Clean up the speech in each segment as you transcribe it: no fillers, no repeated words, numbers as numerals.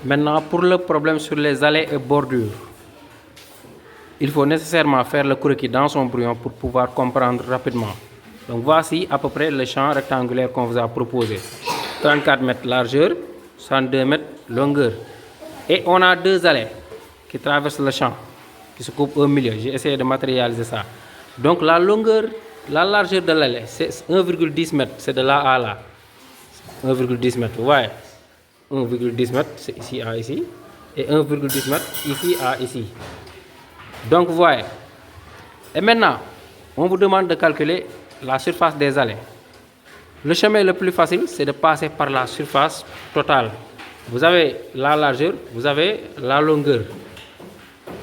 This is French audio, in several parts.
Maintenant, pour le problème sur les allées et bordures, il faut nécessairement faire le croquis dans son brouillon pour pouvoir comprendre rapidement. Donc voici à peu près le champ rectangulaire qu'on vous a proposé. 34 mètres largeur, 62 mètres longueur. Et on a deux allées qui traversent le champ, qui se coupent au milieu. J'ai essayé de matérialiser ça. Donc la longueur, la largeur de l'allée, c'est 1,10 mètres. C'est de là à là. 1,10 mètres. Vous voyez, 1,10 mètres, c'est ici à ici. Et 1,10 mètres, ici à ici. Donc vous voyez. Et maintenant, on vous demande de calculer la surface des allées. Le chemin le plus facile, c'est de passer par la surface totale. Vous avez la largeur, vous avez la longueur.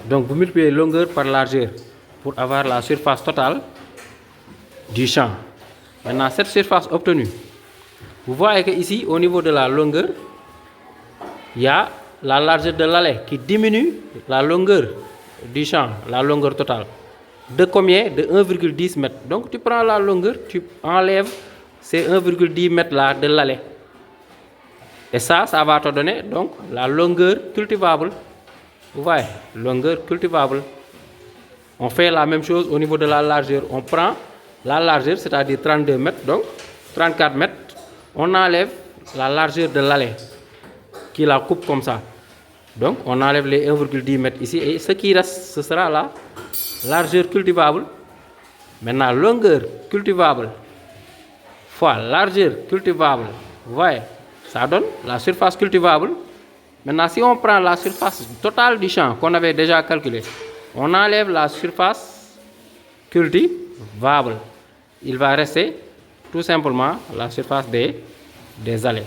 Donc vous multipliez longueur par largeur pour avoir la surface totale du champ. Maintenant, cette surface obtenue, vous voyez que ici, au niveau de la longueur, il y a la largeur de l'allée qui diminue la longueur du champ, la longueur totale. De combien? De 1,10 mètres. Donc tu prends la longueur, tu enlèves ces 1,10 mètres là de l'allée. Et ça va te donner donc la longueur cultivable. Vous voyez, longueur cultivable. On fait la même chose au niveau de la largeur. On prend la largeur, c'est-à-dire 32 mètres, donc 34 mètres. On enlève la largeur de l'allée qui la coupe comme ça. Donc on enlève les 1,10 mètres ici et ce qui reste, ce sera la largeur cultivable. Maintenant, longueur cultivable fois largeur cultivable. Vous voyez, ça donne la surface cultivable. Maintenant, si on prend la surface totale du champ qu'on avait déjà calculé, on enlève la surface cultivable. Il va rester tout simplement la surface des allées.